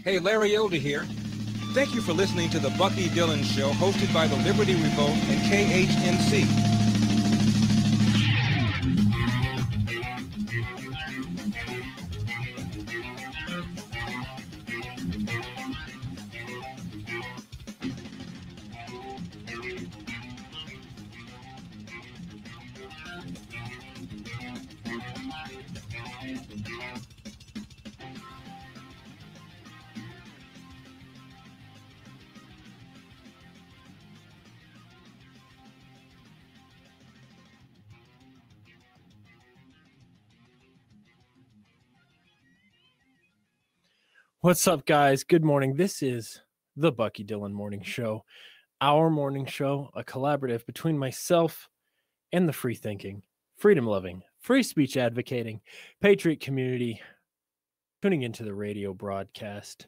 Hey, Larry Elder here. Thank you for listening to the Bucky Dillon Show, hosted by the Liberty Revolt and KHNC. What's up, guys? Good morning. This is the Bucky Dillon Morning Show. Our morning show, a collaborative between myself and the free-thinking, freedom-loving, free speech advocating, patriot community, tuning into the radio broadcast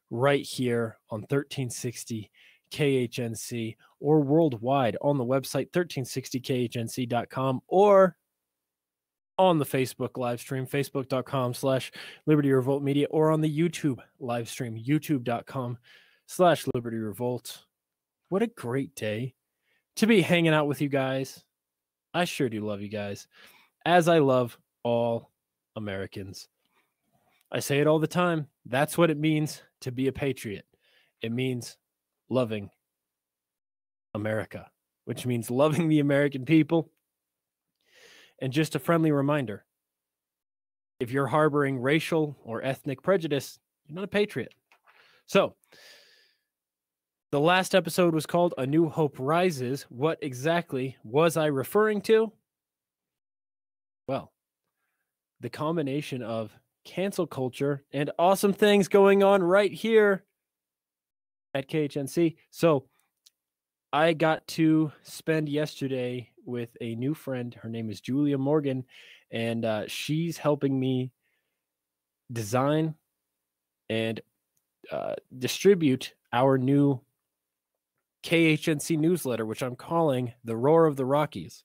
right here on 1360 KHNC or worldwide on the website 1360khnc.com or on the Facebook live stream, facebook.com/Liberty Revolt Media, or on the YouTube live stream, youtube.com/Liberty Revolt. What a great day to be hanging out with you guys. I sure do love you guys, as I love all Americans. I say it all the time. That's what it means to be a patriot. It means loving America, which means loving the American people. And just a friendly reminder, if you're harboring racial or ethnic prejudice, you're not a patriot. So, the last episode was called A New Hope Rises. What exactly was I referring to? Well, the combination of cancel culture and awesome things going on right here at KHNC. So, I got to spend yesterday with a new friend. Her name is Julia Morgan, and she's helping me design and distribute our new KHNC newsletter, which I'm calling The Roar of the Rockies.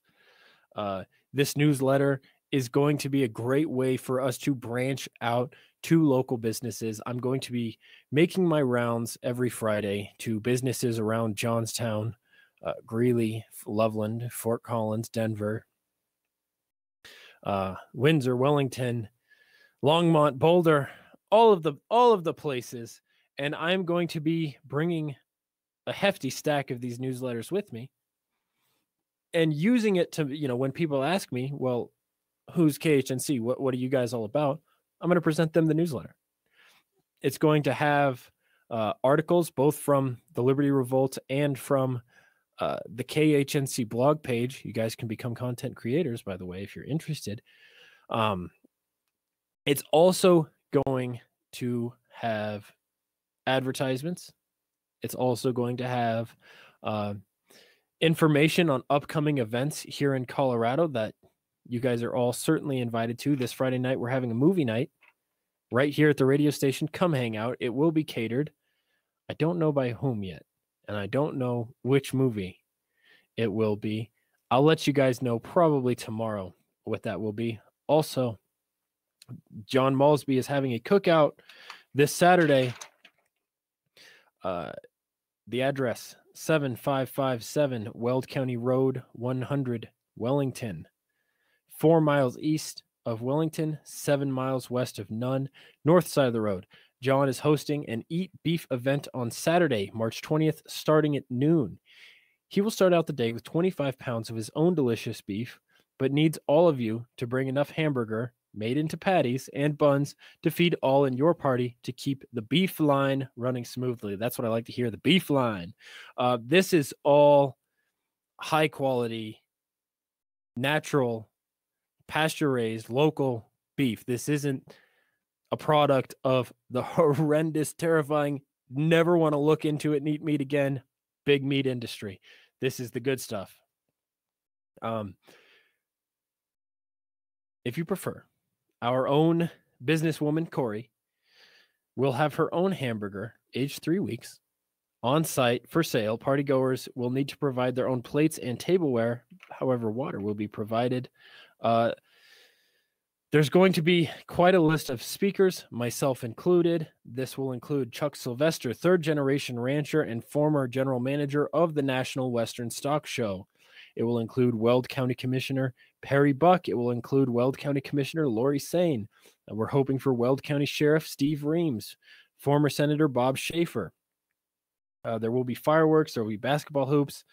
This newsletter is going to be a great way for us to branch out to local businesses. I'm going to be making my rounds every Friday to businesses around Johnstown, Greeley, Loveland, Fort Collins, Denver, Windsor, Wellington, Longmont, Boulder, all of the places. And I'm going to be bringing a hefty stack of these newsletters with me and using it to, when people ask me, well, who's KHNC? What are you guys all about? I'm going to present them the newsletter. It's going to have articles both from the Liberty Revolt and from the KHNC blog page. You guys can become content creators, by the way, if you're interested. It's also going to have advertisements. It's also going to have information on upcoming events here in Colorado that you guys are all certainly invited to. This Friday night, we're having a movie night right here at the radio station. Come hang out. It will be catered. I don't know by whom yet, and I don't know which movie it will be. I'll let you guys know probably tomorrow what that will be. Also, John Malsby is having a cookout this Saturday. The address, 7557 Weld County Road 100, Wellington. 4 miles east of Wellington, 7 miles west of Nunn, north side of the road. John is hosting an Eat Beef event on Saturday, March 20th, starting at noon. He will start out the day with 25 pounds of his own delicious beef, but needs all of you to bring enough hamburger made into patties and buns to feed all in your party to keep the beef line running smoothly. That's what I like to hear, the beef line. This is all high quality, natural, pasture-raised, local beef. This isn't a product of the horrendous, terrifying, never want to look into it and eat meat again, big meat industry. This is the good stuff. If you prefer, our own businesswoman, Corey, will have her own hamburger, aged 3 weeks, on site for sale. Partygoers will need to provide their own plates and tableware. However, water will be provided. There's going to be quite a list of speakers, myself included. This will include Chuck Sylvester, third-generation rancher and former general manager of the National Western Stock Show. It will include Weld County Commissioner Perry Buck. It will include Weld County Commissioner Lori Sane. We're hoping for Weld County Sheriff Steve Reams, former Senator Bob Schaefer. There will be fireworks. There will be basketball hoops.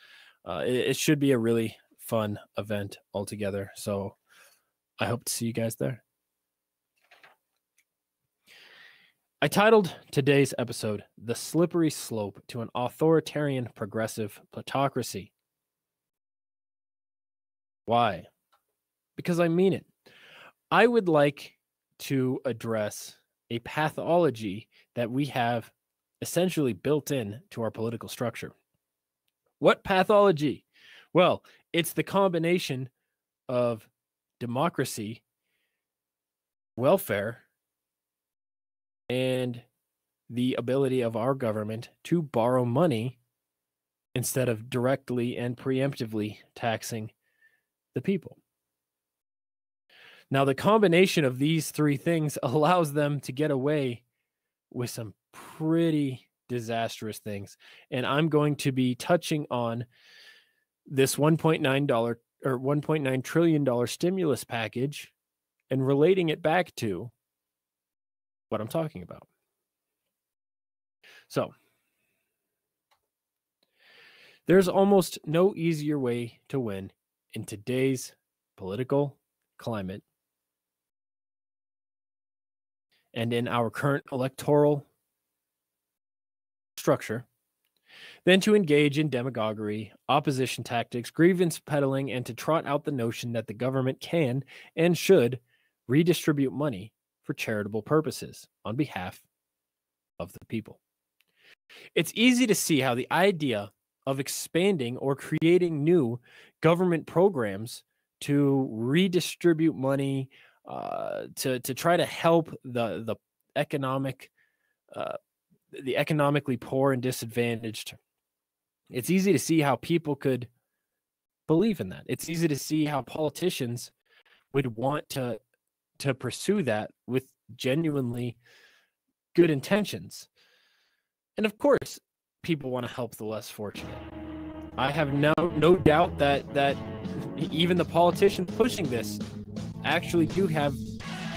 It should be a really fun event altogether. So I hope to see you guys there. I titled today's episode, The Slippery Slope to an Authoritarian Progressive Plutocracy. Why? Because I mean it. I would like to address a pathology that we have essentially built in to our political structure. What pathology? Well, it's the combination of democracy, welfare, and the ability of our government to borrow money instead of directly and preemptively taxing the people. Now, the combination of these three things allows them to get away with some pretty disastrous things. And I'm going to be touching on this $1.9 trillion stimulus package and relating it back to what I'm talking about. So, there's almost no easier way to win in today's political climate and in our current electoral structure than to engage in demagoguery, opposition tactics, grievance peddling, and to trot out the notion that the government can and should redistribute money for charitable purposes on behalf of the people. It's easy to see how the idea of expanding or creating new government programs to redistribute money, to try to help the economically poor and disadvantaged. It's easy to see how people could believe in that. It's easy to see how politicians would want to pursue that with genuinely good intentions. And of course, people want to help the less fortunate. I have no doubt that even the politicians pushing this actually do have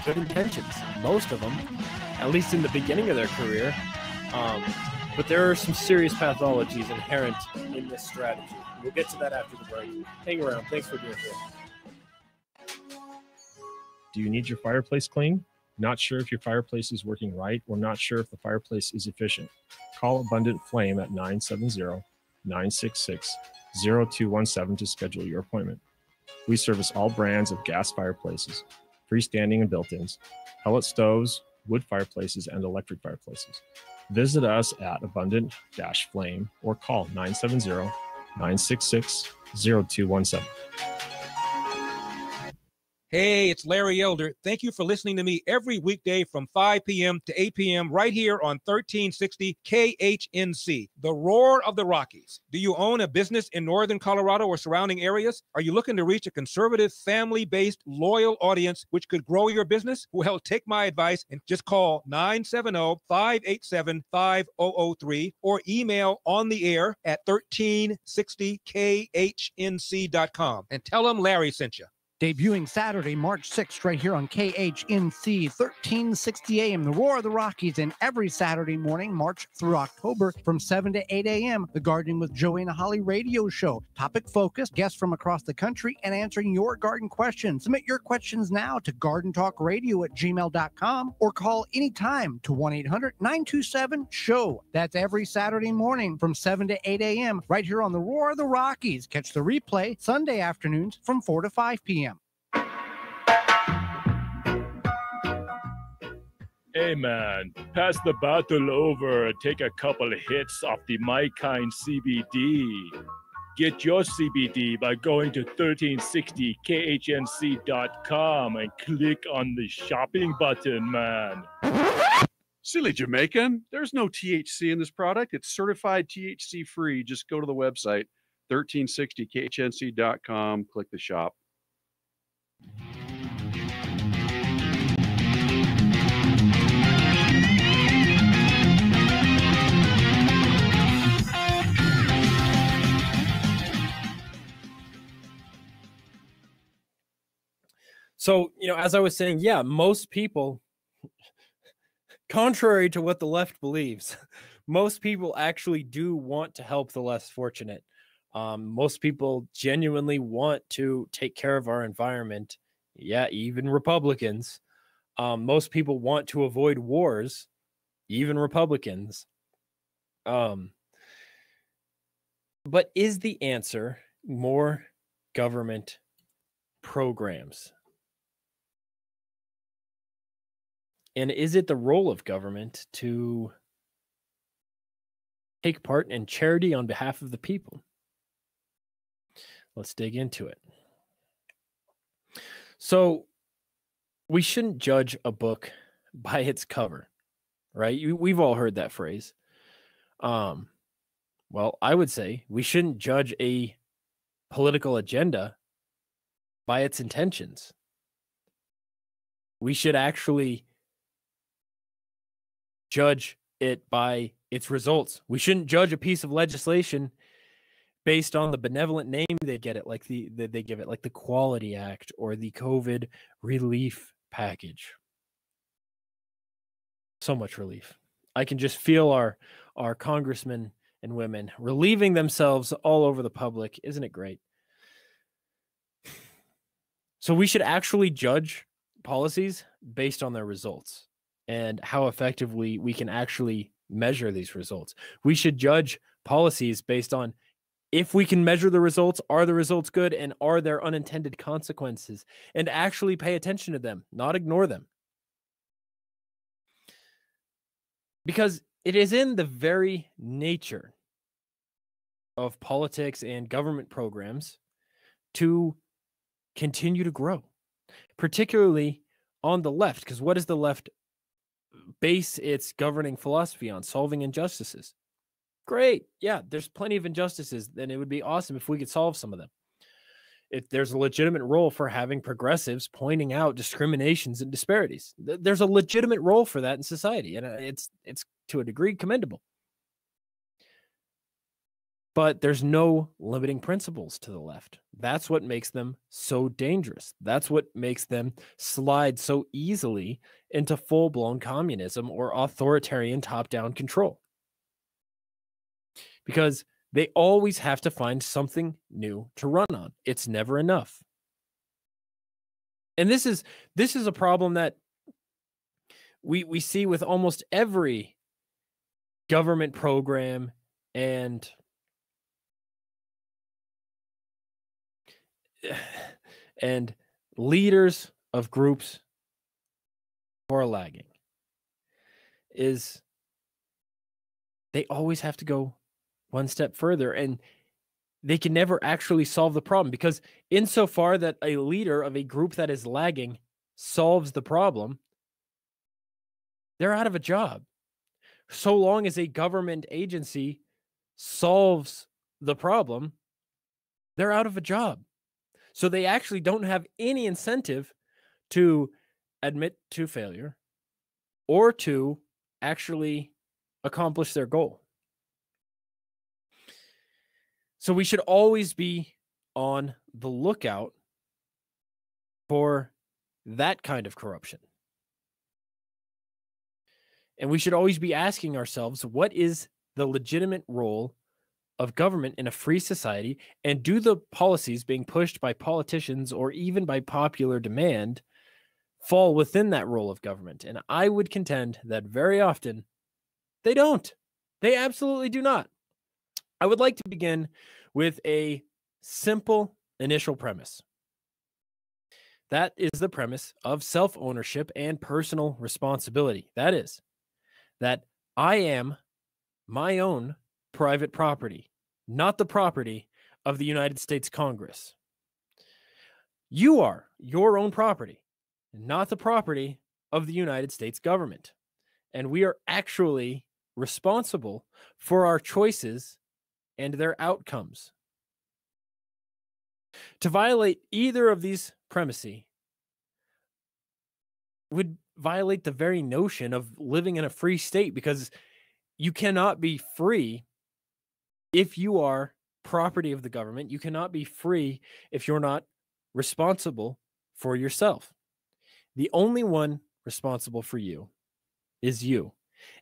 good intentions. Most of them, at least in the beginning of their career. But there are some serious pathologies inherent in this strategy. We'll get to that after the break. Hang around. Thanks for being here. Do you need your fireplace cleaned? Not sure if your fireplace is working right or not sure if the fireplace is efficient? Call Abundant Flame at 970-966-0217 to schedule your appointment. We service all brands of gas fireplaces, freestanding and built-ins, pellet stoves, wood fireplaces, and electric fireplaces. Visit us at Abundant-Flame or call 970-966-0217. Hey, it's Larry Elder. Thank you for listening to me every weekday from 5 p.m. to 8 p.m. right here on 1360 KHNC, the roar of the Rockies. Do you own a business in northern Colorado or surrounding areas? Are you looking to reach a conservative, family-based, loyal audience which could grow your business? Well, take my advice and just call 970-587-5003 or email on the air at 1360khnc.com and tell them Larry sent you. Debuting Saturday, March 6th, right here on KHNC, 1360 AM, the Roar of the Rockies, and every Saturday morning, March through October, from 7 to 8 a.m., the Gardening with Joey and Holly radio show. Topic focused, guests from across the country, and answering your garden questions. Submit your questions now to gardentalkradio@gmail.com or call anytime to 1-800-927-SHOW. That's every Saturday morning from 7 to 8 a.m., right here on the Roar of the Rockies. Catch the replay Sunday afternoons from 4 to 5 p.m. Hey man, pass the bottle over and take a couple of hits off the My Kind CBD. Get your CBD by going to 1360khnc.com and click on the shopping button, man. Silly Jamaican, there's no THC in this product. It's certified THC free. Just go to the website, 1360khnc.com, click the shop. So, as I was saying, yeah, most people, contrary to what the left believes, most people actually do want to help the less fortunate. Most people genuinely want to take care of our environment. Yeah, even Republicans. Most people want to avoid wars, even Republicans. But is the answer more government programs? And is it the role of government to take part in charity on behalf of the people? Let's dig into it. So, we shouldn't judge a book by its cover, right? We've all heard that phrase. Well, I would say we shouldn't judge a political agenda by its intentions. We should actually judge it by its results. We shouldn't judge a piece of legislation based on the benevolent name they get it, like they give it, like the Quality Act or the COVID relief package. So much relief. I can just feel our congressmen and women relieving themselves all over the public. Isn't it great? So we should actually judge policies based on their results and how effectively we can actually measure these results. We should judge policies based on if we can measure the results, are the results good, and are there unintended consequences, and actually pay attention to them, not ignore them. Because it is in the very nature of politics and government programs to continue to grow, particularly on the left. Because what does the left base its governing philosophy on? Solving injustices. Great. Yeah, there's plenty of injustices. Then it would be awesome if we could solve some of them. If there's a legitimate role for having progressives pointing out discriminations and disparities. There's a legitimate role for that in society, and it's to a degree commendable. But there's no limiting principles to the left. That's what makes them so dangerous. That's what makes them slide so easily into full-blown communism or authoritarian top-down control. Because they always have to find something new to run on. It's never enough. And this is a problem that we see with almost every government program and leaders of groups who are lagging, is they always have to go one step further, and they can never actually solve the problem, because insofar that a leader of a group that is lagging solves the problem, they're out of a job. So long as a government agency solves the problem, they're out of a job. So they actually don't have any incentive to admit to failure or to actually accomplish their goal. So we should always be on the lookout for that kind of corruption. And we should always be asking ourselves, what is the legitimate role of government in a free society? And do the policies being pushed by politicians or even by popular demand fall within that role of government? And I would contend that very often they don't. They absolutely do not. I would like to begin with a simple initial premise. That is the premise of self-ownership and personal responsibility. That is, that I am my own private property, not the property of the United States Congress. You are your own property, not the property of the United States government. And we are actually responsible for our choices and their outcomes. To violate either of these premises would violate the very notion of living in a free state, because you cannot be free if you are property of the government. You cannot be free if you're not responsible for yourself. The only one responsible for you is you.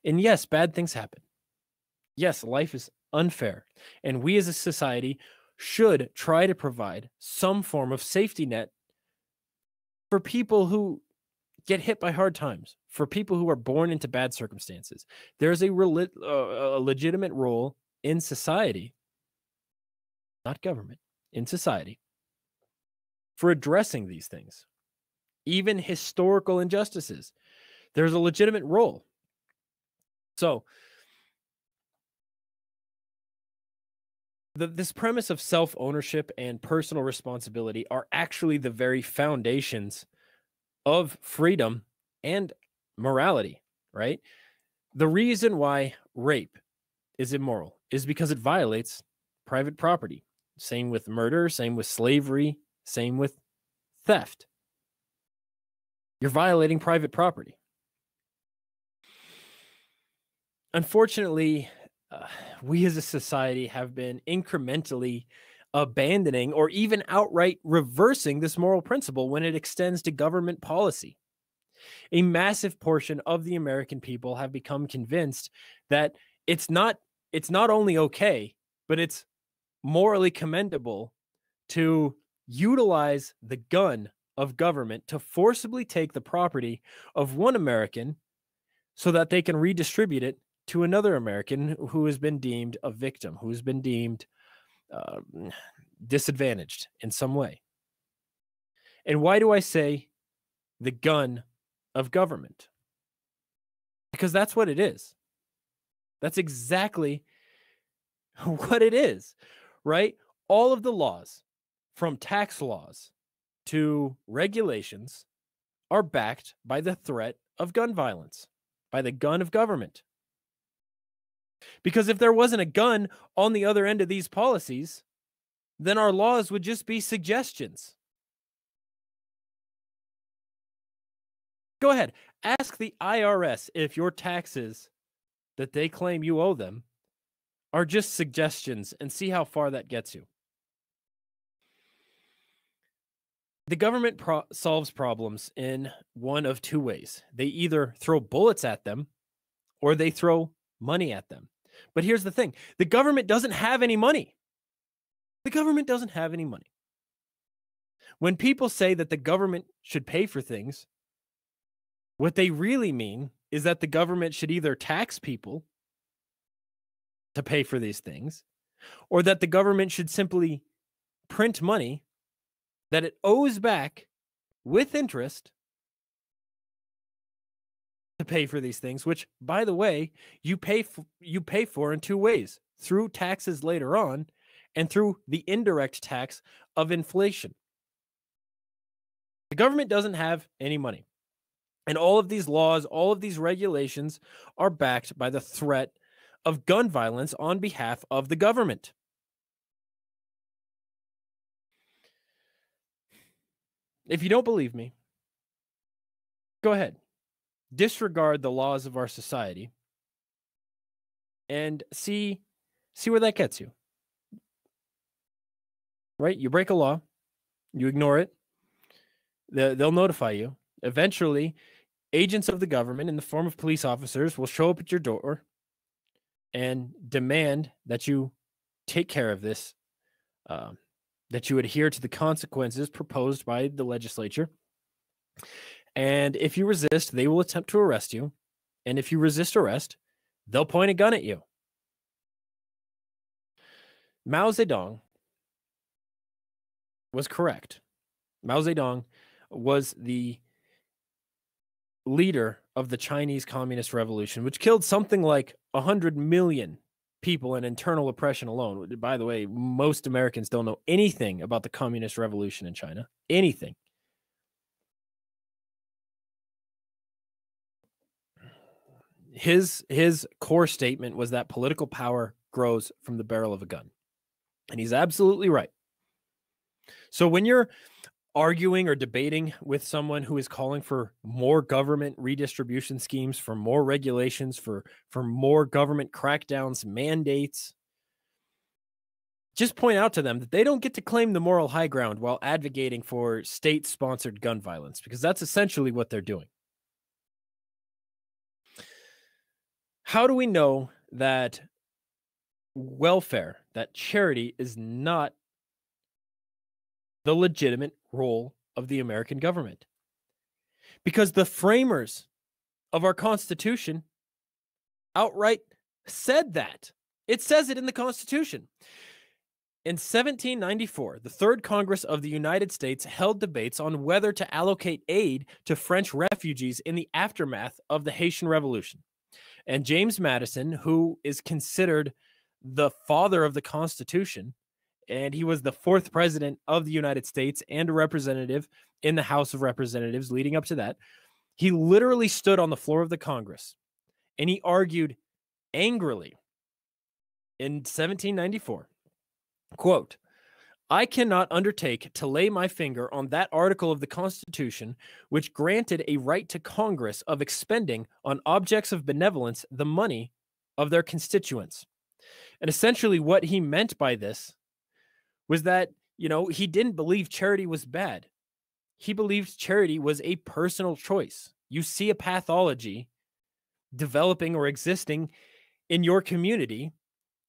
And yes, bad things happen. Yes, life is unfair. And we as a society should try to provide some form of safety net for people who get hit by hard times, for people who are born into bad circumstances. There's a legitimate role in society, not government, in society, for addressing these things. Even historical injustices, there's a legitimate role. So, this premise of self-ownership and personal responsibility are actually the very foundations of freedom and morality, right? The reason why rape is immoral is because it violates private property. Same with murder, same with slavery, same with theft. You're violating private property. Unfortunately, we as a society have been incrementally abandoning or even outright reversing this moral principle when it extends to government policy. A massive portion of the American people have become convinced that it's not only okay, but it's morally commendable to utilize the gun of government to forcibly take the property of one American so that they can redistribute it to another American who has been deemed a victim, who has been deemed disadvantaged in some way. And why do I say the gun of government? Because that's what it is. That's exactly what it is, right? All of the laws, from tax laws to regulations, are backed by the threat of gun violence, by the gun of government. Because if there wasn't a gun on the other end of these policies, then our laws would just be suggestions. Go ahead, ask the IRS if your taxes that they claim you owe them are just suggestions and see how far that gets you. The government solves problems in one of two ways. They either throw bullets at them or they throw money at them. But here's the thing. The government doesn't have any money. The government doesn't have any money. When people say that the government should pay for things, what they really mean is that the government should either tax people to pay for these things, or that the government should simply print money that it owes back with interest to pay for these things, which, by the way, you pay for in two ways: through taxes later on and through the indirect tax of inflation. The government doesn't have any money. And all of these laws, all of these regulations are backed by the threat of gun violence on behalf of the government. If you don't believe me, go ahead. Disregard the laws of our society and see where that gets you. Right? You break a law, you ignore it, they'll notify you. Eventually, agents of the government in the form of police officers will show up at your door and demand that you take care of this, that you adhere to the consequences proposed by the legislature. And if you resist, they will attempt to arrest you. And if you resist arrest, they'll point a gun at you. Mao Zedong was correct. Mao Zedong was the leader of the Chinese Communist Revolution, which killed something like 100 million people in internal oppression alone. By the way, most Americans don't know anything about the Communist Revolution in China. Anything. His core statement was that political power grows from the barrel of a gun. And he's absolutely right. So when you're arguing or debating with someone who is calling for more government redistribution schemes, for more regulations, for more government crackdowns, mandates, just point out to them that they don't get to claim the moral high ground while advocating for state-sponsored gun violence, because that's essentially what they're doing. How do we know that welfare, that charity, is not the legitimate role of the American government? Because the framers of our Constitution outright said that. It says it in the Constitution. In 1794, the Third Congress of the United States held debates on whether to allocate aid to French refugees in the aftermath of the Haitian Revolution. And James Madison, who is considered the father of the Constitution, and he was the fourth president of the United States and a representative in the House of Representatives leading up to that, he literally stood on the floor of the Congress and he argued angrily in 1794, quote, "I cannot undertake to lay my finger on that article of the Constitution which granted a right to Congress of expending on objects of benevolence the money of their constituents." And essentially what he meant by this was that, he didn't believe charity was bad. He believed charity was a personal choice. You see a pathology developing or existing in your community,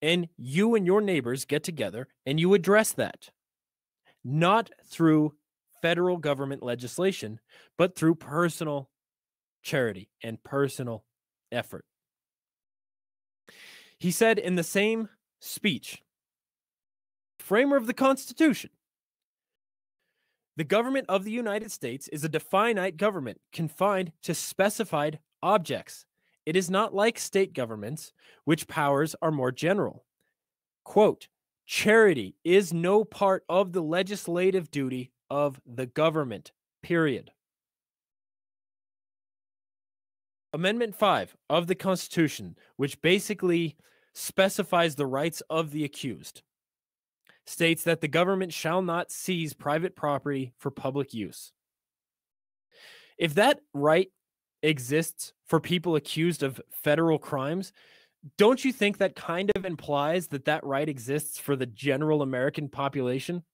and you and your neighbors get together and you address that. Not through federal government legislation, but through personal charity and personal effort. He said in the same speech, framer of the Constitution, "The government of the United States is a definite government confined to specified objects. It is not like state governments, which powers are more general." Quote, "Charity is no part of the legislative duty of the government, period." Amendment 5 of the Constitution, which basically specifies the rights of the accused, states that the government shall not seize private property for public use. If that right exists for people accused of federal crimes, don't you think that kind of implies that that right exists for the general American population?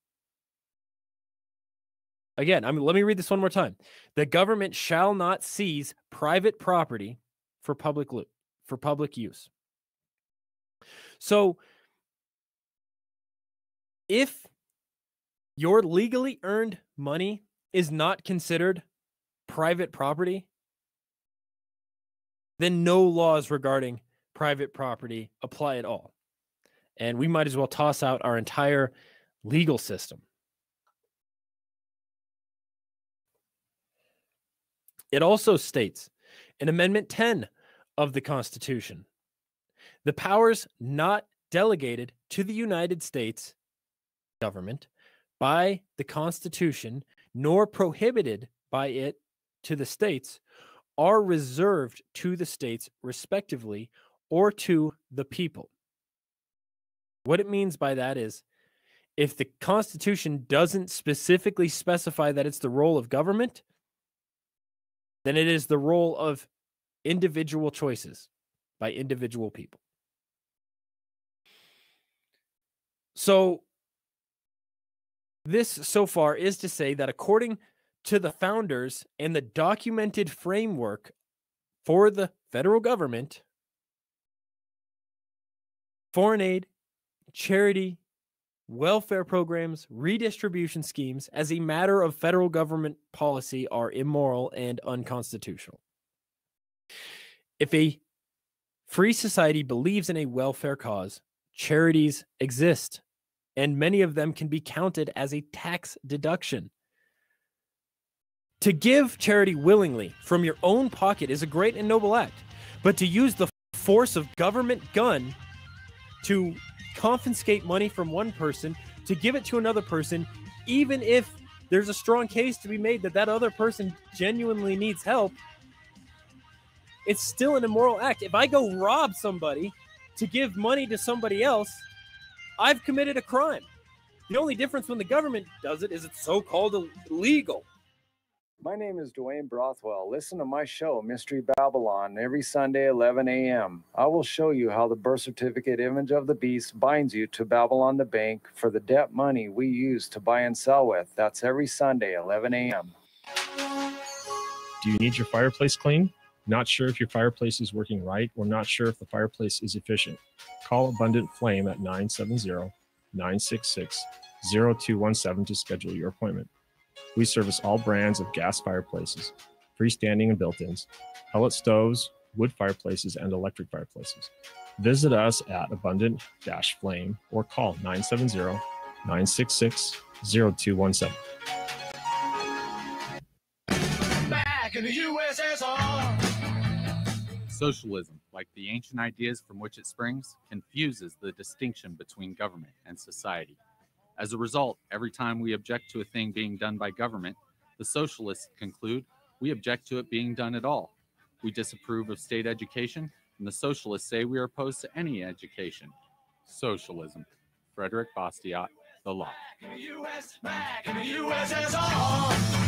Again, let me read this one more time. The government shall not seize private property for public use. So, if your legally earned money is not considered private property, then no laws regarding private property apply at all. And we might as well toss out our entire legal system. It also states in Amendment 10 of the Constitution, the powers not delegated to the United States government by the Constitution, nor prohibited by it to the states, are reserved to the states respectively or to the people. What it means by that is, if the Constitution doesn't specifically specify that it's the role of government, then it is the role of individual choices by individual people. So, this so far is to say that according to the founders and the documented framework for the federal government, foreign aid, charity, welfare programs, redistribution schemes as a matter of federal government policy are immoral and unconstitutional. If a free society believes in a welfare cause, charities exist, and many of them can be counted as a tax deduction. To give charity willingly from your own pocket is a great and noble act, but to use the force of government gun to confiscate money from one person to give it to another person, even if there's a strong case to be made that that other person genuinely needs help, it's still an immoral act. If I go rob somebody to give money to somebody else, I've committed a crime. The only difference when the government does it is it's so-called illegal. My name is Dwayne Brothwell. Listen to my show, Mystery Babylon, every Sunday, 11 a.m. I will show you how the birth certificate image of the beast binds you to Babylon the bank for the debt money we use to buy and sell with. That's every Sunday, 11 a.m. Do you need your fireplace cleaned? Not sure if your fireplace is working right or not sure if the fireplace is efficient? Call Abundant Flame at 970-966-0217 to schedule your appointment. We service all brands of gas fireplaces, freestanding and built-ins, pellet stoves, wood fireplaces, and electric fireplaces. Visit us at Abundant-Flame or call 970-966-0217. Back in the USSR. Socialism, like the ancient ideas from which it springs, confuses the distinction between government and society. As a result, every time we object to a thing being done by government, the socialists conclude we object to it being done at all. We disapprove of state education, and the socialists say we are opposed to any education. Socialism. Frederick Bastiat, The Law. Back in the USSR.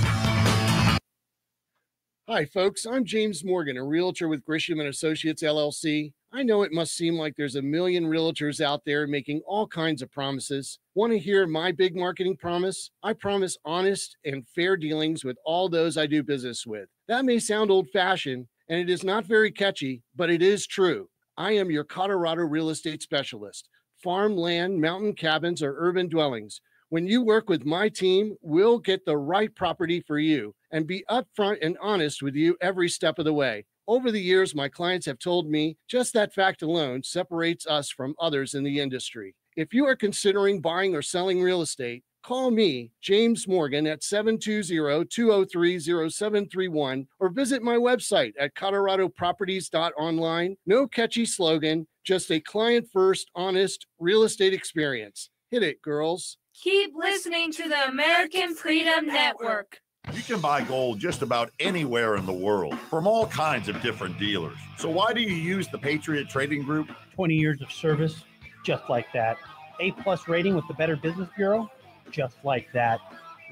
Hi, folks. I'm James Morgan, a realtor with Grisham & Associates, LLC. I know it must seem like there's a million realtors out there making all kinds of promises. Want to hear my big marketing promise? I promise honest and fair dealings with all those I do business with. That may sound old-fashioned, and it is not very catchy, but it is true. I am your Colorado real estate specialist. Farm, land, mountain cabins, or urban dwellings. When you work with my team, we'll get the right property for you and be upfront and honest with you every step of the way. Over the years, my clients have told me just that fact alone separates us from others in the industry. If you are considering buying or selling real estate, call me, James Morgan, at 720-203-0731 or visit my website at coloradoproperties.online. No catchy slogan, just a client-first, honest real estate experience. Hit it, girls. Keep listening to the American Freedom Network. You can buy gold just about anywhere in the world from all kinds of different dealers. So why do you use the Patriot Trading Group? 20 years of service, just like that. A+ rating with the Better Business Bureau, just like that.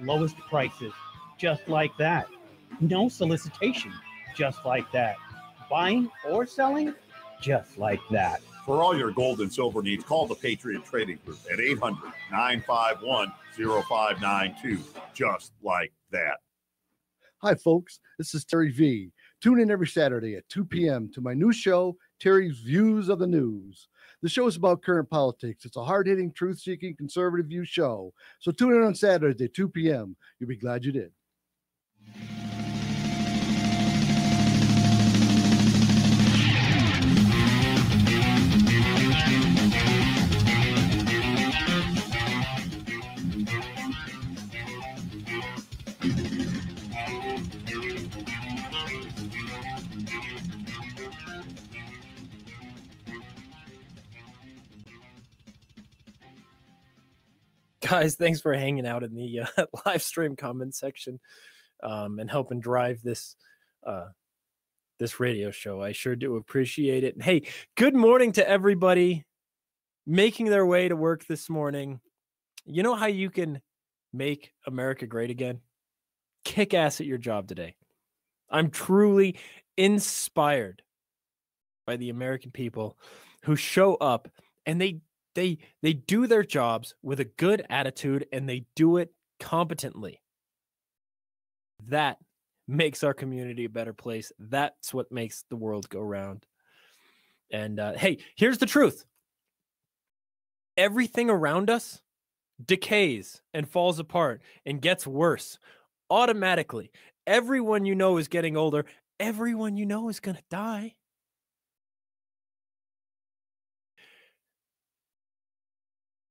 Lowest prices, just like that. No solicitation, just like that. Buying or selling, just like that. For all your gold and silver needs, call the Patriot Trading Group at 800-951-0592. Just like that. Hi, folks. This is Terry V. Tune in every Saturday at 2 p.m. to my new show, Terry's Views of the News. The show is about current politics. It's a hard-hitting, truth-seeking, conservative view show. So tune in on Saturday at 2 p.m. You'll be glad you did. Guys, thanks for hanging out in the live stream comment section and helping drive this this radio show. I sure do appreciate it. And hey, good morning to everybody making their way to work this morning. You know how you can make America great again? Kick ass at your job today. I'm truly inspired by the American people who show up and they do their jobs with a good attitude and they do it competently. That makes our community a better place. That's what makes the world go round. And hey, here's the truth. Everything around us decays and falls apart and gets worse automatically. Everyone you know is getting older. Everyone you know is going to die.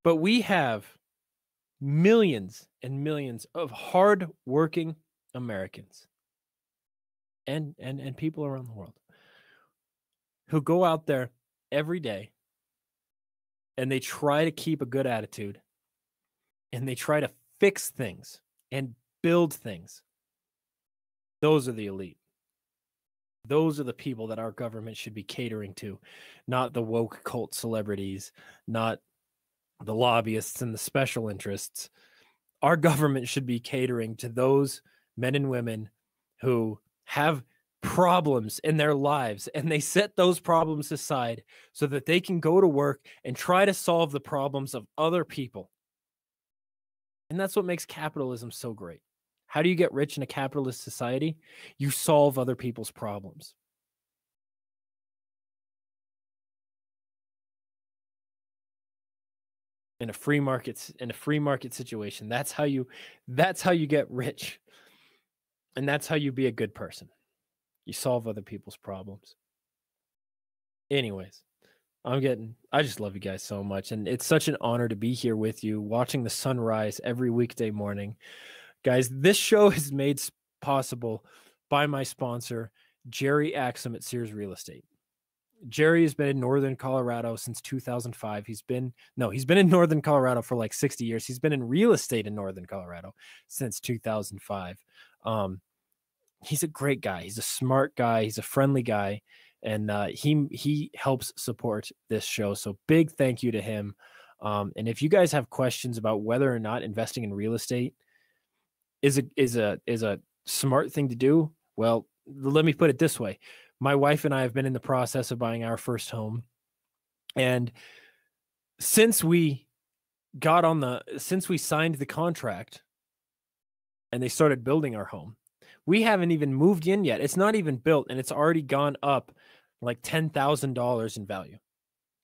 But we have millions and millions of hard-working Americans and people around the world who go out there every day and they try to keep a good attitude and they try to fix things and build things. Those are the elite. Those are the people that our government should be catering to, not the woke cult celebrities, not the lobbyists and the special interests. Our government should be catering to those men and women who have problems in their lives, and they set those problems aside so that they can go to work and try to solve the problems of other people. And that's what makes capitalism so great. How do you get rich in a capitalist society? You solve other people's problems. In a free market situation, that's how you get rich. And that's how you be a good person. You solve other people's problems. Anyways, I just love you guys so much. And it's such an honor to be here with you, watching the sunrise every weekday morning. Guys, this show is made possible by my sponsor, Jerry Axum at Sears Real Estate. Jerry has been in Northern Colorado since 2005. He's been in Northern Colorado for like 60 years. He's been in real estate in Northern Colorado since 2005. He's a great guy. He's a smart guy. He's a friendly guy. And he helps support this show. So big thank you to him. And if you guys have questions about whether or not investing in real estate is a smart thing to do, well, let me put it this way. My wife and I have been in the process of buying our first home. And since we signed the contract and they started building our home, we haven't even moved in yet. It's not even built, and it's already gone up like $10,000 in value.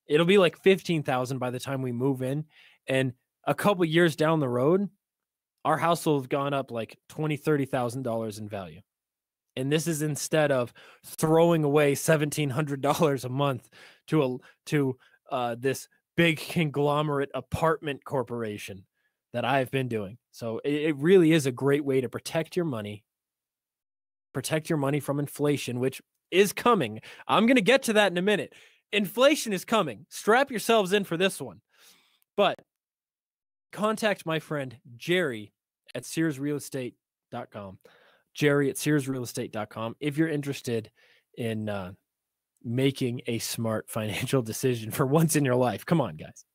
It'll be like $15,000 by the time we move in. And a couple years down the road, our house will have gone up like $20,000, $30,000 in value. And this is instead of throwing away $1,700 a month to this big conglomerate apartment corporation that I've been doing. So it really is a great way to protect your money from inflation, which is coming. I'm going to get to that in a minute. Inflation is coming. Strap yourselves in for this one. But contact my friend Jerry at SearsRealEstate.com. Jerry at SearsRealEstate.com if you're interested in making a smart financial decision for once in your life. Come on, guys.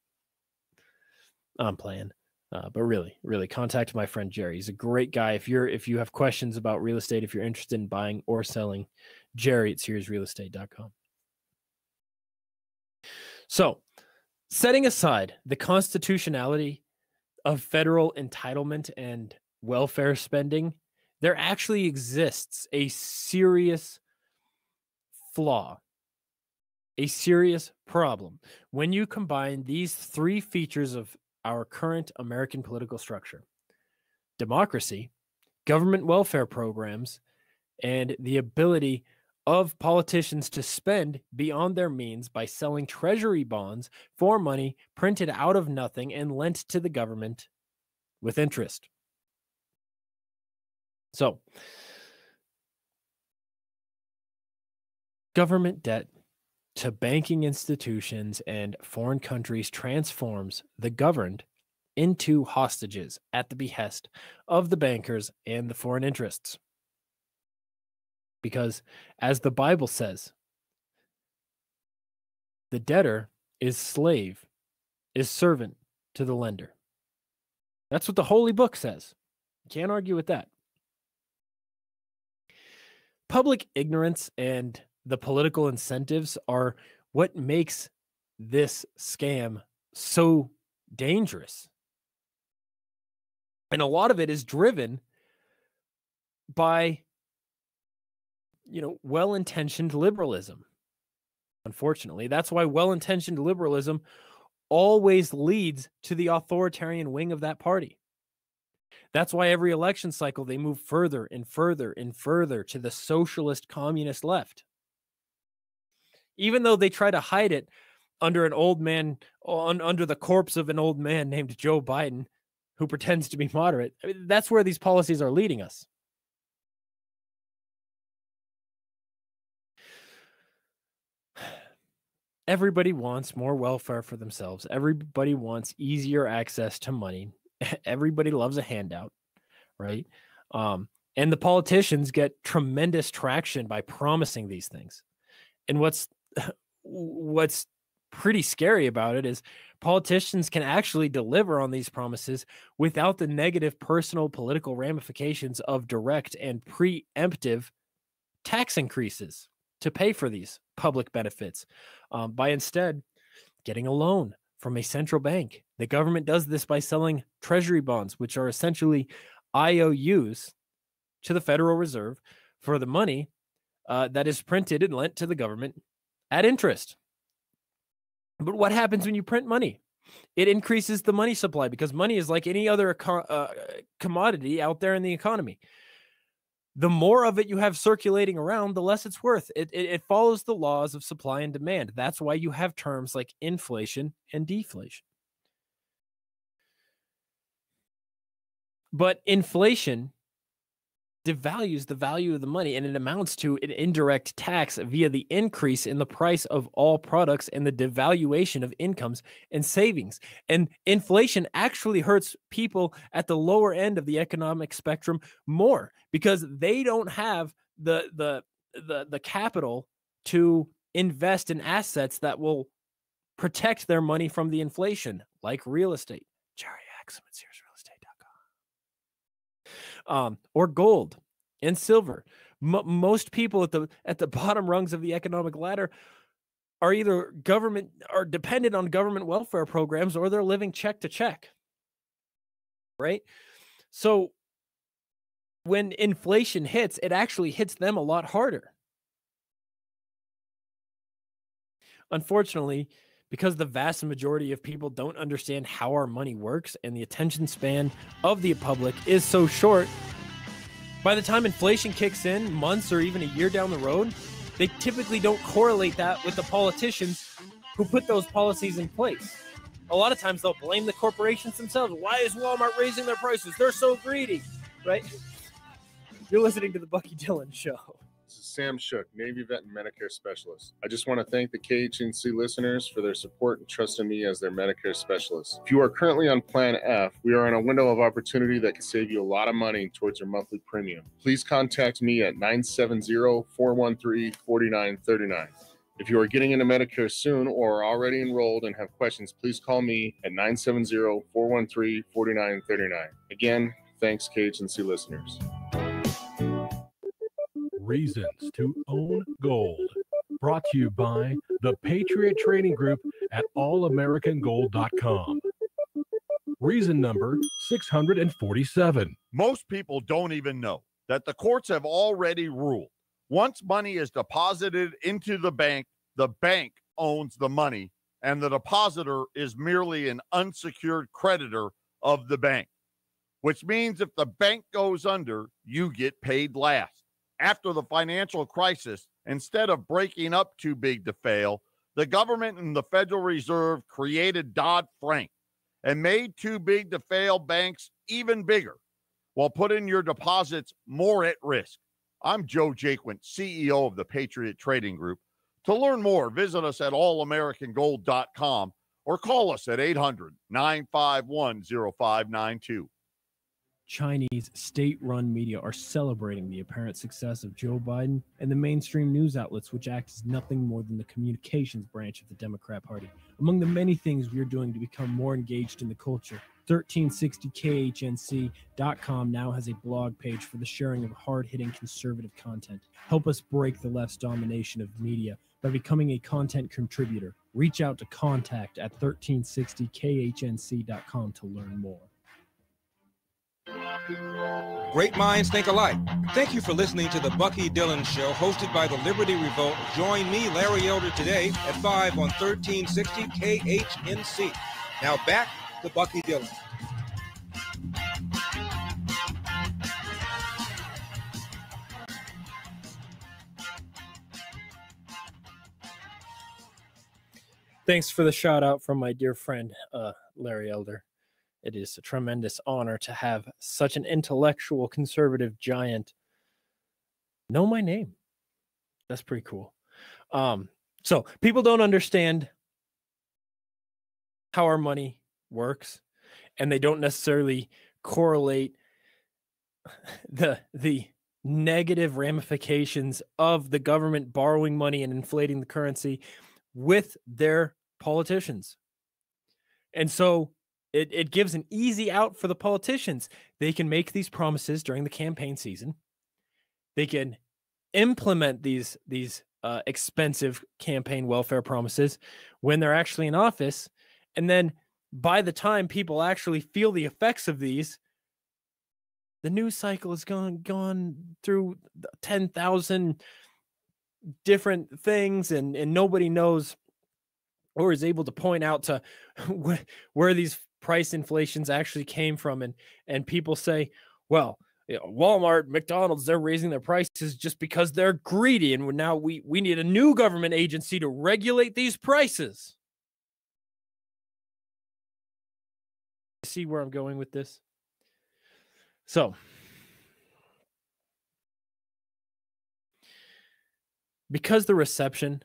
I'm playing. But really, really contact my friend Jerry. He's a great guy. If you have questions about real estate, if you're interested in buying or selling, Jerry at SearsRealEstate.com. So, setting aside the constitutionality of federal entitlement and welfare spending, there actually exists a serious flaw, a serious problem when you combine these three features of our current American political structure: democracy, government welfare programs, and the ability of politicians to spend beyond their means by selling treasury bonds for money printed out of nothing and lent to the government with interest. So, government debt to banking institutions and foreign countries transforms the governed into hostages at the behest of the bankers and the foreign interests. Because, as the Bible says, the debtor is servant to the lender. That's what the Holy Book says. You can't argue with that. Public ignorance and the political incentives are what makes this scam so dangerous. And a lot of it is driven by, well-intentioned liberalism. Unfortunately, that's why well-intentioned liberalism always leads to the authoritarian wing of that party. That's why every election cycle they move further and further and further to the socialist communist left. Even though they try to hide it under under the corpse of an old man named Joe Biden, who pretends to be moderate. I mean, that's where these policies are leading us. Everybody wants more welfare for themselves. Everybody wants easier access to money. Everybody loves a handout, right? And the politicians get tremendous traction by promising these things. And what's pretty scary about it is politicians can actually deliver on these promises without the negative personal political ramifications of direct and preemptive tax increases to pay for these public benefits, by instead getting a loan from a central bank. The government does this by selling treasury bonds, which are essentially IOUs to the Federal Reserve for the money that is printed and lent to the government at interest. But what happens when you print money? It increases the money supply, because money is like any other commodity out there in the economy. The more of it you have circulating around, the less it's worth. It follows the laws of supply and demand. That's why you have terms like inflation and deflation. But inflation devalues the value of the money, and it amounts to an indirect tax via the increase in the price of all products and the devaluation of incomes and savings. And inflation actually hurts people at the lower end of the economic spectrum more, because they don't have the capital to invest in assets that will protect their money from the inflation, like real estate. Jerry Axum at SearsRealEstate.com. Or gold and silver. Most people at the bottom rungs of the economic ladder are either dependent on government welfare programs, or they're living check to check. Right? So when inflation hits, it actually hits them a lot harder. Unfortunately, because the vast majority of people don't understand how our money works, and the attention span of the public is so short, by the time inflation kicks in months or even a year down the road, they typically don't correlate that with the politicians who put those policies in place. A lot of times they'll blame the corporations themselves. Why is Walmart raising their prices? They're so greedy, right? You're listening to the Bucky Dillon Show. This is Sam Shook, Navy Vet and Medicare Specialist. I just want to thank the KHNC listeners for their support and trust in me as their Medicare specialist. If you are currently on Plan F, we are in a window of opportunity that can save you a lot of money towards your monthly premium. Please contact me at 970-413-4939. If you are getting into Medicare soon or are already enrolled and have questions, please call me at 970-413-4939. Again, thanks KHNC listeners. Reasons to Own Gold. Brought to you by the Patriot Trading Group at allamericangold.com. Reason number 647. Most people don't even know that the courts have already ruled. Once money is deposited into the bank owns the money, and the depositor is merely an unsecured creditor of the bank, which means if the bank goes under, you get paid last. After the financial crisis, instead of breaking up too big to fail, the government and the Federal Reserve created Dodd-Frank and made too big to fail banks even bigger, while putting your deposits more at risk. I'm Joe Jaquint, CEO of the Patriot Trading Group. To learn more, visit us at allamericangold.com or call us at 800-951-0592. Chinese state-run media are celebrating the apparent success of Joe Biden and the mainstream news outlets, which act as nothing more than the communications branch of the Democrat Party. Among the many things we are doing to become more engaged in the culture, 1360khnc.com now has a blog page for the sharing of hard-hitting conservative content. Help us break the left's domination of media by becoming a content contributor. Reach out to contact at 1360khnc.com to learn more. Great minds think alike. Thank you for listening to the Bucky Dillon Show, hosted by the Liberty Revolt. Join me, Larry Elder, today at 5 on 1360 KHNC. Now back to Bucky Dillon. Thanks for the shout out from my dear friend, Larry Elder. It is a tremendous honor to have such an intellectual conservative giant know my name. That's pretty cool. So people don't understand how our money works, and they don't necessarily correlate the negative ramifications of the government borrowing money and inflating the currency with their politicians. And so it gives an easy out for the politicians. They can make these promises during the campaign season. They can implement these expensive campaign welfare promises when they're actually in office. And then by the time people actually feel the effects of these, the news cycle has gone through 10,000 different things, and nobody knows or is able to point out to where these price inflations actually came from. And people say, well, Walmart, McDonald's, they're raising their prices just because they're greedy. And now we need a new government agency to regulate these prices. See where I'm going with this? So, because the reception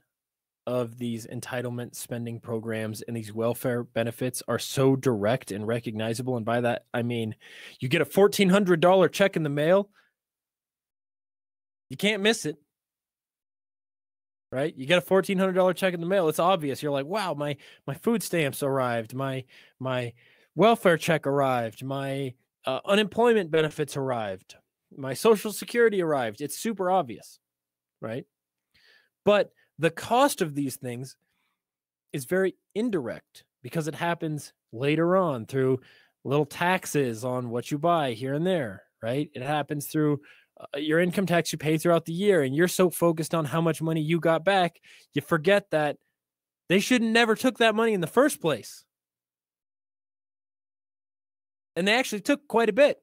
of these entitlement spending programs and these welfare benefits are so direct and recognizable, and by that I mean you get a $1,400 check in the mail, you can't miss it, right? You get a $1,400 check in the mail, it's obvious. You're like, wow, my food stamps arrived, my welfare check arrived, my unemployment benefits arrived, my Social Security arrived. It's super obvious, right? But the cost of these things is very indirect because it happens later on through little taxes on what you buy here and there, right? It happens through your income tax you pay throughout the year, and you're so focused on how much money you got back, you forget that they should never took that money in the first place. And they actually took quite a bit.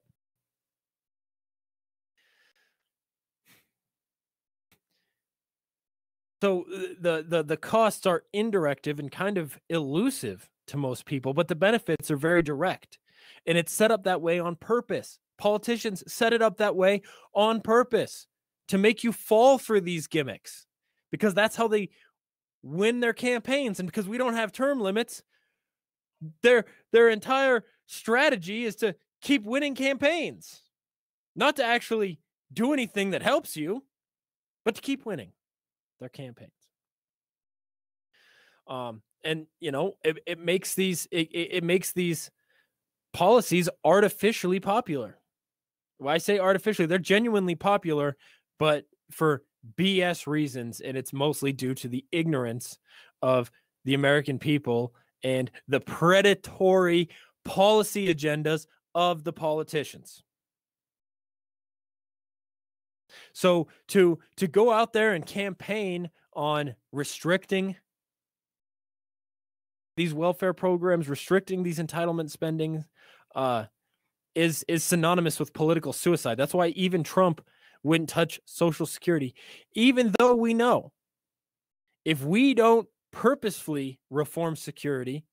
So the costs are indirect and kind of elusive to most people, but the benefits are very direct. And it's set up that way on purpose. Politicians set it up that way on purpose to make you fall for these gimmicks, because that's how they win their campaigns. And because we don't have term limits, their entire strategy is to keep winning campaigns, not to actually do anything that helps you, but to keep winning their campaigns. And you know, it makes these policies artificially popular. Well, I say artificially, they're genuinely popular, but for BS reasons, and it's mostly due to the ignorance of the American people and the predatory policy agendas of the politicians. So to go out there and campaign on restricting these welfare programs, restricting these entitlement spending, is synonymous with political suicide. That's why even Trump wouldn't touch Social Security, even though we know if we don't purposefully reform security,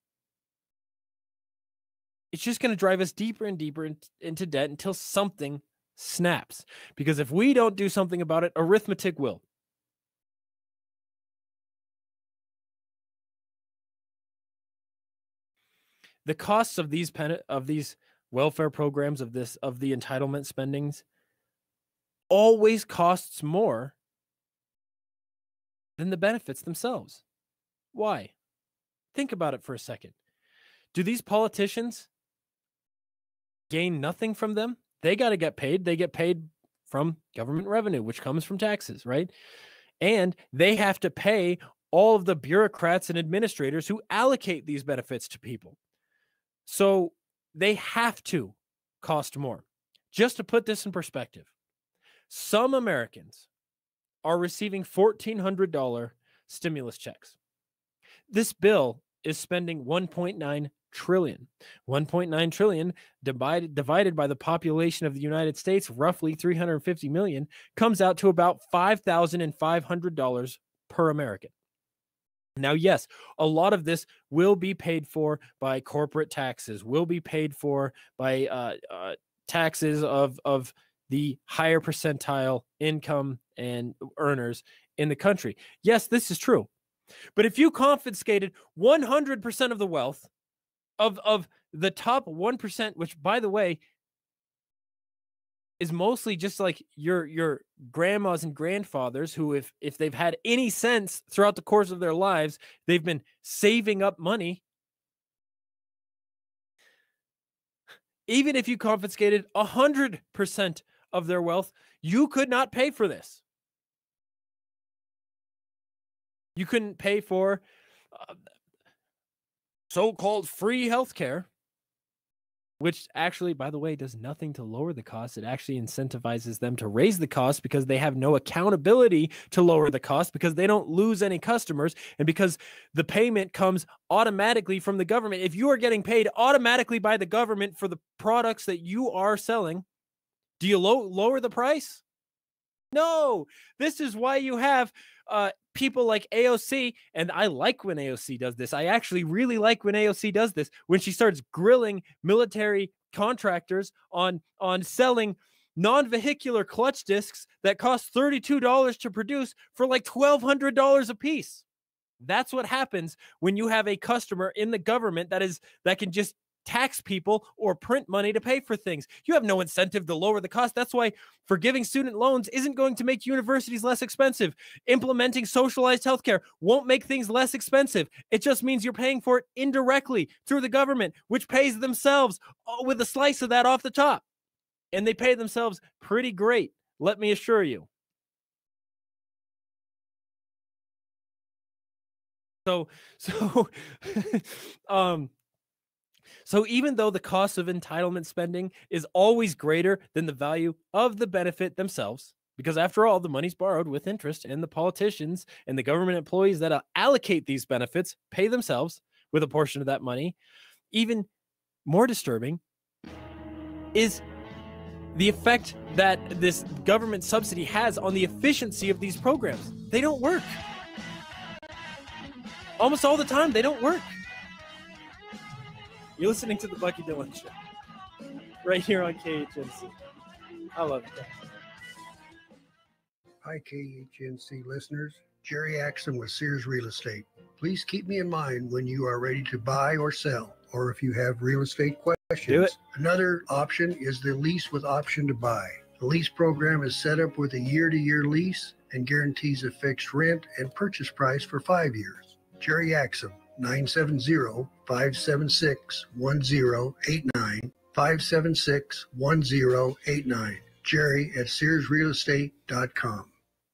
it's just going to drive us deeper and deeper into debt until something snaps. Because if we don't do something about it, arithmetic will. The costs of these welfare programs, of the entitlement spendings, always costs more than the benefits themselves. Why? Think about it for a second. Do these politicians gain nothing from them? They got to get paid. They get paid from government revenue, which comes from taxes, right? And they have to pay all of the bureaucrats and administrators who allocate these benefits to people. So they have to cost more. Just to put this in perspective, some Americans are receiving $1,400 stimulus checks. This bill is spending $1.9 trillion. $1.9 trillion divided by the population of the United States, roughly 350 million, comes out to about $5,500 per American. Now, yes, a lot of this will be paid for by corporate taxes, will be paid for by taxes of the higher percentile income and earners in the country. Yes, this is true. But if you confiscated 100% of the wealth of the top 1%, which, by the way, is mostly just like your grandmas and grandfathers who, if they've had any sense throughout the course of their lives, they've been saving up money Even if you confiscated 100% of their wealth, you could not pay for this. You couldn't pay for so-called free healthcare, which actually, by the way, does nothing to lower the cost. It actually incentivizes them to raise the cost because they have no accountability to lower the cost, because they don't lose any customers, and because the payment comes automatically from the government. If you are getting paid automatically by the government for the products that you are selling, do you lower the price? No. This is why you have people like AOC, and I like when AOC does this. I actually really like when AOC does this, when she starts grilling military contractors on selling non-vehicular clutch discs that cost $32 to produce for like $1,200 a piece. That's what happens when you have a customer in the government that can just tax people or print money to pay for things. You have no incentive to lower the cost. That's why forgiving student loans isn't going to make universities less expensive. Implementing socialized healthcare won't make things less expensive. It just means you're paying for it indirectly through the government, which pays themselves with a slice of that off the top. And they pay themselves pretty great, let me assure you. So even though the cost of entitlement spending is always greater than the value of the benefit themselves, because after all, the money's borrowed with interest, and the politicians and the government employees that allocate these benefits pay themselves with a portion of that money, even more disturbing is the effect that this government subsidy has on the efficiency of these programs. They don't work. Almost all the time, they don't work. You're listening to the Bucky Dillon Show right here on KHNC. I love it. Hi, KHNC listeners. Jerry Axon with Sears Real Estate. Please keep me in mind when you are ready to buy or sell, or if you have real estate questions. Do it. Another option is the lease with option to buy. The lease program is set up with a year-to-year lease and guarantees a fixed rent and purchase price for 5 years. Jerry Axon. 970-576-1089, 576-1089. Jerry at SearsRealEstate.com.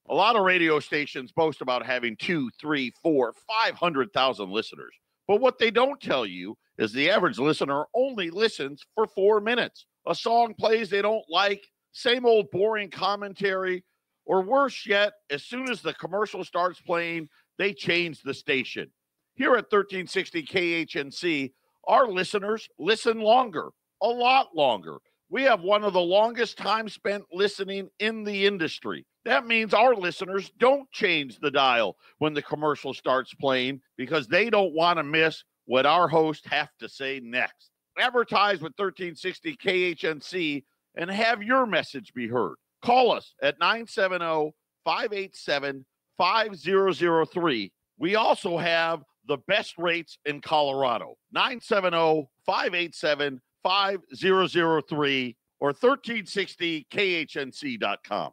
A lot of radio stations boast about having 2, 3, 4, 500,000 listeners. But what they don't tell you is the average listener only listens for 4 minutes. A song plays they don't like, same old boring commentary, or worse yet, as soon as the commercial starts playing, they change the station. Here at 1360 KHNC, our listeners listen longer, a lot longer. We have one of the longest time spent listening in the industry. That means our listeners don't change the dial when the commercial starts playing because they don't want to miss what our hosts have to say next. Advertise with 1360 KHNC and have your message be heard. Call us at 970-587-5003. We also have the best rates in Colorado. 970-587-5003 or 1360khnc.com.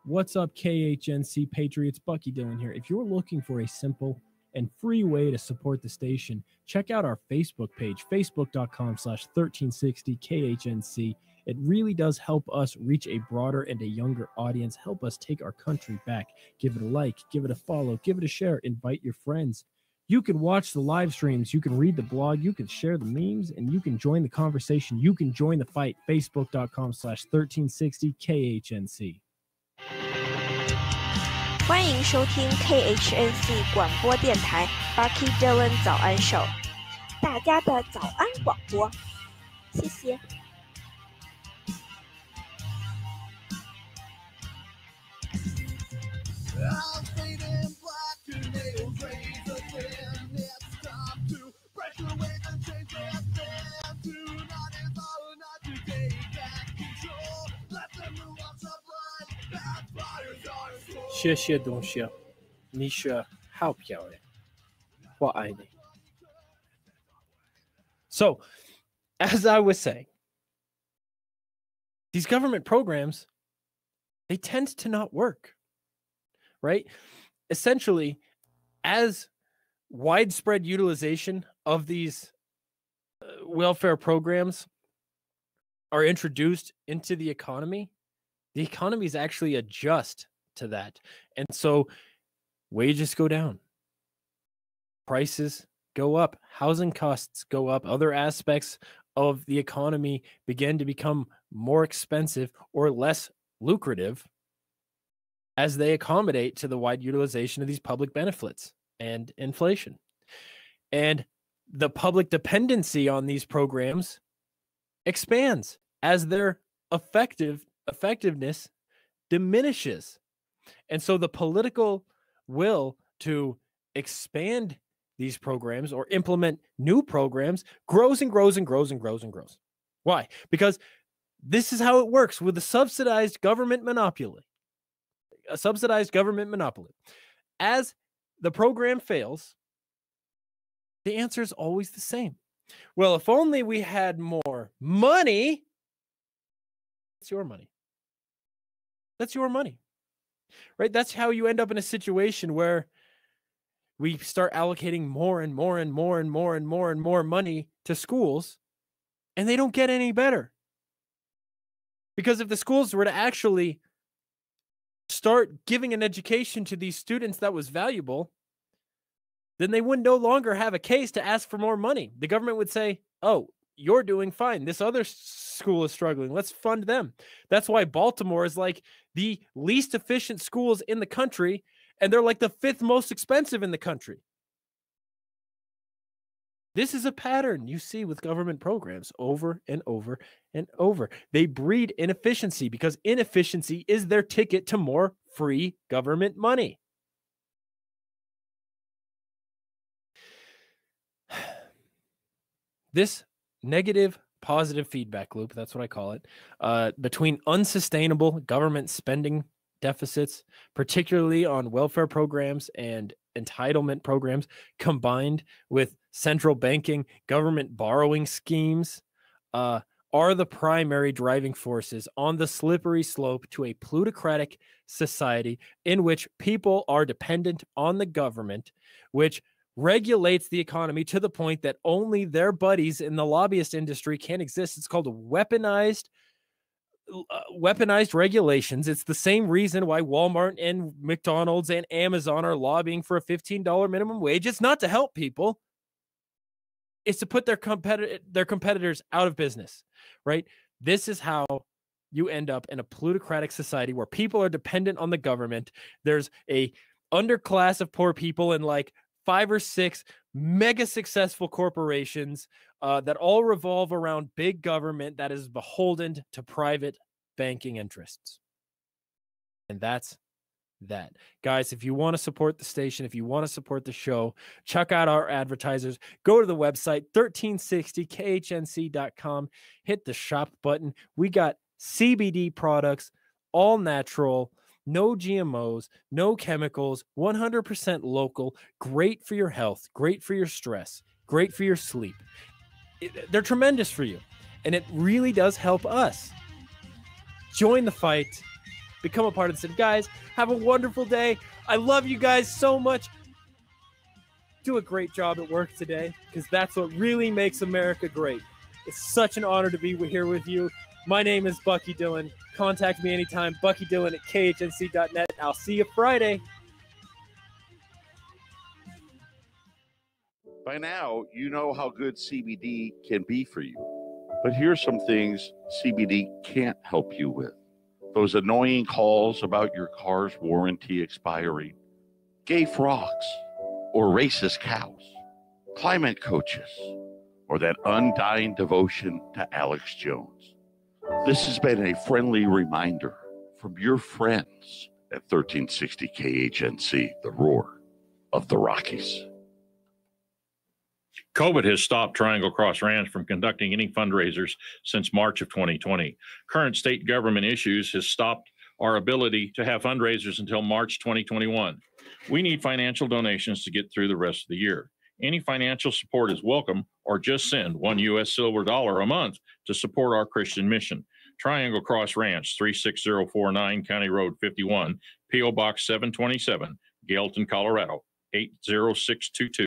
What's up, KHNC Patriots? Bucky Dillon here. If you're looking for a simple and free way to support the station, check out our Facebook page, facebook.com/1360KHNC. It really does help us reach a broader and a younger audience, help us take our country back. Give it a like, give it a follow, give it a share, invite your friends. You can watch the live streams, you can read the blog, you can share the memes, and you can join the conversation. You can join the fight. Facebook.com/1360KHNC. 欢迎收听 KHNC 广播电台 Bucky Dillon 早安秀，大家的早安广播，谢谢。谢谢东西，你是好漂亮，我爱你。So, as I was saying, these government programs, they tend to not work, right? Essentially, as widespread utilization of these welfare programs are introduced into the economies actually adjust to that. And so wages go down, prices go up, housing costs go up, other aspects of the economy begin to become more expensive or less lucrative as they accommodate to the wide utilization of these public benefits and inflation. And the public dependency on these programs expands as their effectiveness diminishes. And so the political will to expand these programs or implement new programs grows and grows and grows and grows and grows. Why? Because this is how it works with a subsidized government monopoly. A subsidized government monopoly. As the program fails, the answer is always the same. Well, if only we had more money. It's your money. That's your money. Right? That's how you end up in a situation where we start allocating more and more and more and more and more and more money to schools, and they don't get any better. Because if the schools were to actually start giving an education to these students that was valuable, then they would no longer have a case to ask for more money. The government would say, oh, you're doing fine. This other school is struggling. Let's fund them. That's why Baltimore is like the least efficient schools in the country, and they're like the 5th most expensive in the country. This is a pattern you see with government programs over and over and over. They breed inefficiency because inefficiency is their ticket to more free government money. This negative positive feedback loop, that's what I call it, between unsustainable government spending deficits, particularly on welfare programs and entitlement programs, combined with central banking government borrowing schemes, are the primary driving forces on the slippery slope to a plutocratic society in which people are dependent on the government, which regulates the economy to the point that only their buddies in the lobbyist industry can exist. It's called weaponized regulations. It's the same reason why Walmart and McDonald's and Amazon are lobbying for a $15 minimum wage. It's not to help people. It's to put their competitors out of business, right? This is how you end up in a plutocratic society where people are dependent on the government. There's a underclass of poor people and like 5 or 6 mega successful corporations that all revolve around big government that is beholden to private banking interests. And that's that. Guys, if you want to support the station, if you want to support the show, check out our advertisers. Go to the website, 1360khnc.com. Hit the shop button. We got CBD products, all natural, no GMOs, no chemicals, 100% local, great for your health, great for your stress, great for your sleep. They're tremendous for you, and it really does help us. Join the fight. Become a part of this. Guys, have a wonderful day. I love you guys so much. Do a great job at work today, because that's what really makes America great. It's such an honor to be here with you. My name is Bucky Dillon. Contact me anytime, buckydillon@khnc.net. I'll see you Friday. By now, you know how good CBD can be for you. But here's some things CBD can't help you with. Those annoying calls about your car's warranty expiring, gay frogs, or racist cows, climate coaches, or that undying devotion to Alex Jones. This has been a friendly reminder from your friends at 1360 KHNC, the roar of the Rockies. COVID has stopped Triangle Cross Ranch from conducting any fundraisers since March of 2020. Current state government issues has stopped our ability to have fundraisers until March 2021. We need financial donations to get through the rest of the year. Any financial support is welcome, or just send $1 US silver dollar a month to support our Christian mission. Triangle Cross Ranch, 36049 County Road 51, P.O. Box 727, Gailton, Colorado, 80622.